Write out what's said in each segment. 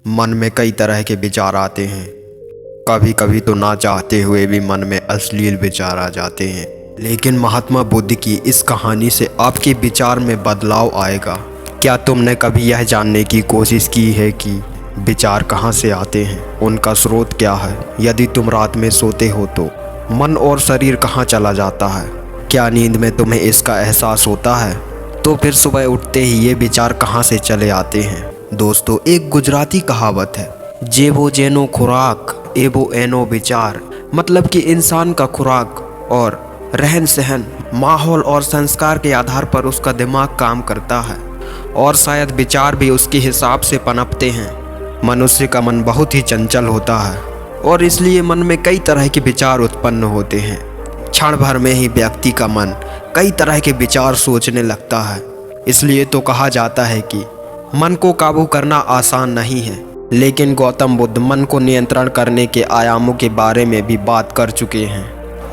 मन में कई तरह के विचार आते हैं। कभी कभी तो ना चाहते हुए भी मन में अश्लील विचार आ जाते हैं। लेकिन महात्मा बुद्ध की इस कहानी से आपके विचार में बदलाव आएगा। क्या तुमने कभी यह जानने की कोशिश की है कि विचार कहाँ से आते हैं, उनका स्रोत क्या है? यदि तुम रात में सोते हो तो मन और शरीर कहाँ चला जाता है? क्या नींद में तुम्हें इसका एहसास होता है? तो फिर सुबह उठते ही ये विचार कहाँ से चले आते हैं? दोस्तों, एक गुजराती कहावत है, जेबो जेनो खुराक एबो एनो विचार। मतलब कि इंसान का खुराक और रहन सहन, माहौल और संस्कार के आधार पर उसका दिमाग काम करता है और शायद विचार भी उसके हिसाब से पनपते हैं। मनुष्य का मन बहुत ही चंचल होता है और इसलिए मन में कई तरह के विचार उत्पन्न होते हैं। क्षण भर में ही व्यक्ति का मन कई तरह के विचार सोचने लगता है। इसलिए तो कहा जाता है कि मन को काबू करना आसान नहीं है। लेकिन गौतम बुद्ध मन को नियंत्रण करने के आयामों के बारे में भी बात कर चुके हैं।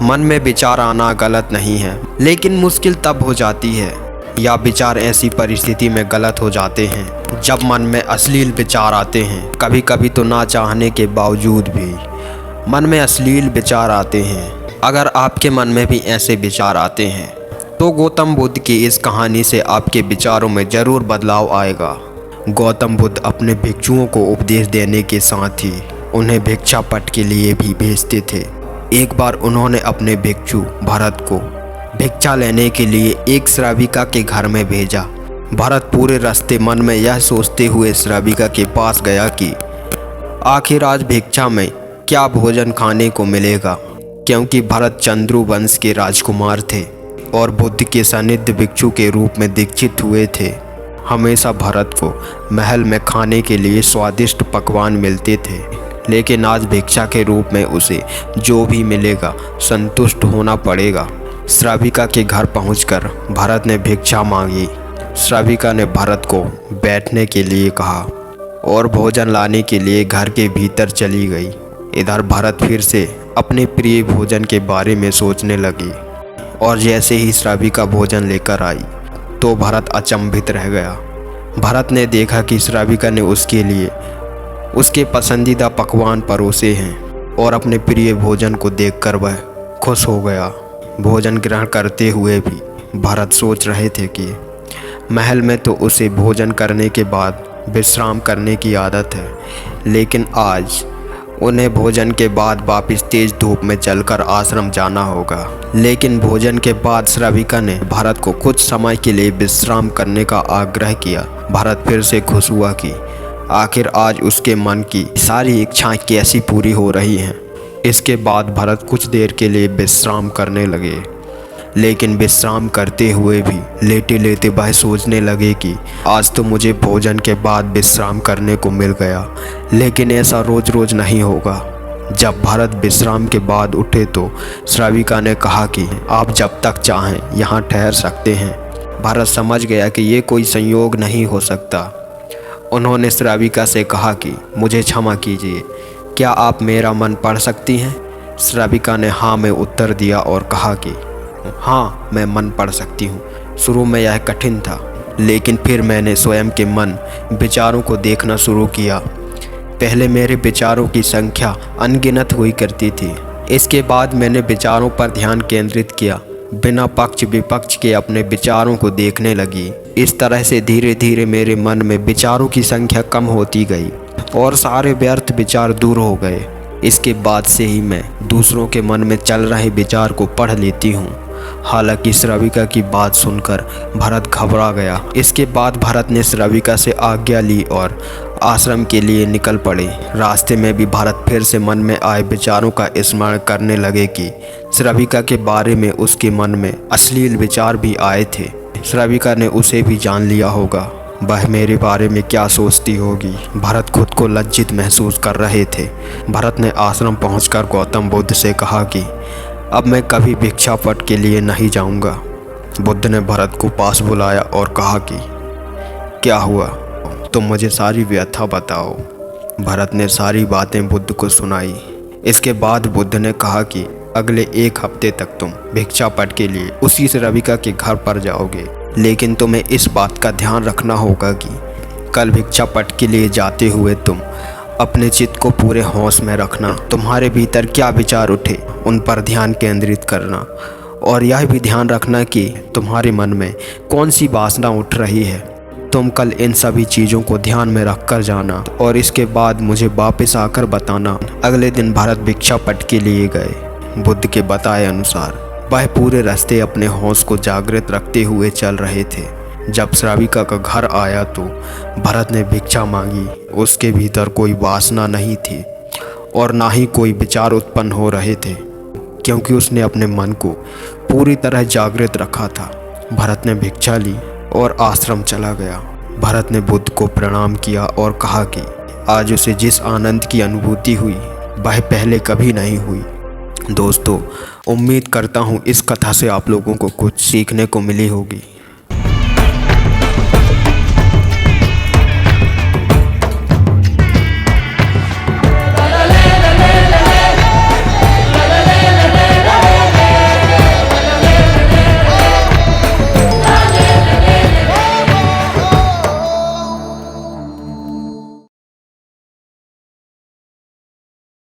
मन में विचार आना गलत नहीं है, लेकिन मुश्किल तब हो जाती है या विचार ऐसी परिस्थिति में गलत हो जाते हैं जब मन में अश्लील विचार आते हैं। कभी कभी तो ना चाहने के बावजूद भी मन में अश्लील विचार आते हैं। अगर आपके मन में भी ऐसे विचार आते हैं तो गौतम बुद्ध की इस कहानी से आपके विचारों में ज़रूर बदलाव आएगा। गौतम बुद्ध अपने भिक्षुओं को उपदेश देने के साथ ही उन्हें भिक्षा पट के लिए भी भेजते थे। एक बार उन्होंने अपने भिक्षु भरत को भिक्षा लेने के लिए एक श्राविका के घर में भेजा। भरत पूरे रास्ते मन में यह सोचते हुए श्राविका के पास गया कि आखिर आज भिक्षा में क्या भोजन खाने को मिलेगा, क्योंकि भरत चंद्रू वंश के राजकुमार थे और बुद्ध के सानिध्य भिक्षु के रूप में दीक्षित हुए थे। हमेशा भरत को महल में खाने के लिए स्वादिष्ट पकवान मिलते थे, लेकिन आज भिक्षा के रूप में उसे जो भी मिलेगा संतुष्ट होना पड़ेगा। श्राविका के घर पहुंचकर भरत ने भिक्षा मांगी। श्राविका ने भरत को बैठने के लिए कहा और भोजन लाने के लिए घर के भीतर चली गई। इधर भरत फिर से अपने प्रिय भोजन के बारे में सोचने लगी और जैसे ही श्राविका भोजन लेकर आई तो भरत अचंभित रह गया। भरत ने देखा कि श्राविका ने उसके लिए उसके पसंदीदा पकवान परोसे हैं और अपने प्रिय भोजन को देखकर वह खुश हो गया। भोजन ग्रहण करते हुए भी भरत सोच रहे थे कि महल में तो उसे भोजन करने के बाद विश्राम करने की आदत है, लेकिन आज उन्हें भोजन के बाद वापस तेज धूप में चलकर आश्रम जाना होगा। लेकिन भोजन के बाद श्राविका ने भरत को कुछ समय के लिए विश्राम करने का आग्रह किया। भरत फिर से खुश हुआ कि आखिर आज उसके मन की सारी इच्छाएं कैसी पूरी हो रही हैं। इसके बाद भरत कुछ देर के लिए विश्राम करने लगे, लेकिन विश्राम करते हुए भी लेटे लेटे वह सोचने लगे कि आज तो मुझे भोजन के बाद विश्राम करने को मिल गया, लेकिन ऐसा रोज रोज नहीं होगा। जब भरत विश्राम के बाद उठे तो श्राविका ने कहा कि आप जब तक चाहें यहाँ ठहर सकते हैं। भरत समझ गया कि ये कोई संयोग नहीं हो सकता। उन्होंने श्राविका से कहा कि मुझे क्षमा कीजिए, क्या आप मेरा मन पढ़ सकती हैं? श्राविका ने हाँ में उत्तर दिया और कहा कि हाँ, मैं मन पढ़ सकती हूँ। शुरू में यह कठिन था, लेकिन फिर मैंने स्वयं के मन विचारों को देखना शुरू किया। पहले मेरे विचारों की संख्या अनगिनत हुई करती थी। इसके बाद मैंने विचारों पर ध्यान केंद्रित किया, बिना पक्ष विपक्ष के अपने विचारों को देखने लगी। इस तरह से धीरे धीरे मेरे मन में विचारों की संख्या कम होती गई और सारे व्यर्थ विचार दूर हो गए। इसके बाद से ही मैं दूसरों के मन में चल रहे विचार को पढ़ लेती हूँ। हालांकि श्राविका की बात सुनकर भरत घबरा गया। इसके बाद भरत ने श्राविका से आज्ञा ली और आश्रम के लिए निकल पड़े। रास्ते में भी भरत फिर से मन में आए विचारों का स्मरण करने लगे कि श्राविका के बारे में उसके मन में अश्लील विचार भी आए थे। श्राविका ने उसे भी जान लिया होगा, वह मेरे बारे में क्या सोचती होगी। भरत खुद को लज्जित महसूस कर रहे थे। भरत ने आश्रम पहुंचकर गौतम बुद्ध से कहा कि अब मैं कभी भिक्षा पट के लिए नहीं जाऊंगा। बुद्ध ने भरत को पास बुलाया और कहा कि क्या हुआ, तुम मुझे सारी व्यथा बताओ। भरत ने सारी बातें बुद्ध को सुनाई। इसके बाद बुद्ध ने कहा कि अगले 1 हफ्ते तक तुम भिक्षा पट के लिए उसी श्राविका के घर पर जाओगे, लेकिन तुम्हें इस बात का ध्यान रखना होगा कि कल भिक्षा पट के लिए जाते हुए तुम अपने चित्त को पूरे होश में रखना। तुम्हारे भीतर क्या विचार उठे उन पर ध्यान केंद्रित करना, और यह भी ध्यान रखना कि तुम्हारे मन में कौन सी वासना उठ रही है। तुम कल इन सभी चीज़ों को ध्यान में रख कर जाना और इसके बाद मुझे वापस आकर बताना। अगले दिन भरत भिक्षा पट के लिए गए। बुद्ध के बताए अनुसार वह पूरे रास्ते अपने होश को जागृत रखते हुए चल रहे थे। जब श्राविका का घर आया तो भरत ने भिक्षा मांगी। उसके भीतर कोई वासना नहीं थी और ना ही कोई विचार उत्पन्न हो रहे थे, क्योंकि उसने अपने मन को पूरी तरह जागृत रखा था। भरत ने भिक्षा ली और आश्रम चला गया। भरत ने बुद्ध को प्रणाम किया और कहा कि आज उसे जिस आनंद की अनुभूति हुई वह पहले कभी नहीं हुई। दोस्तों, उम्मीद करता हूँ इस कथा से आप लोगों को कुछ सीखने को मिली होगी।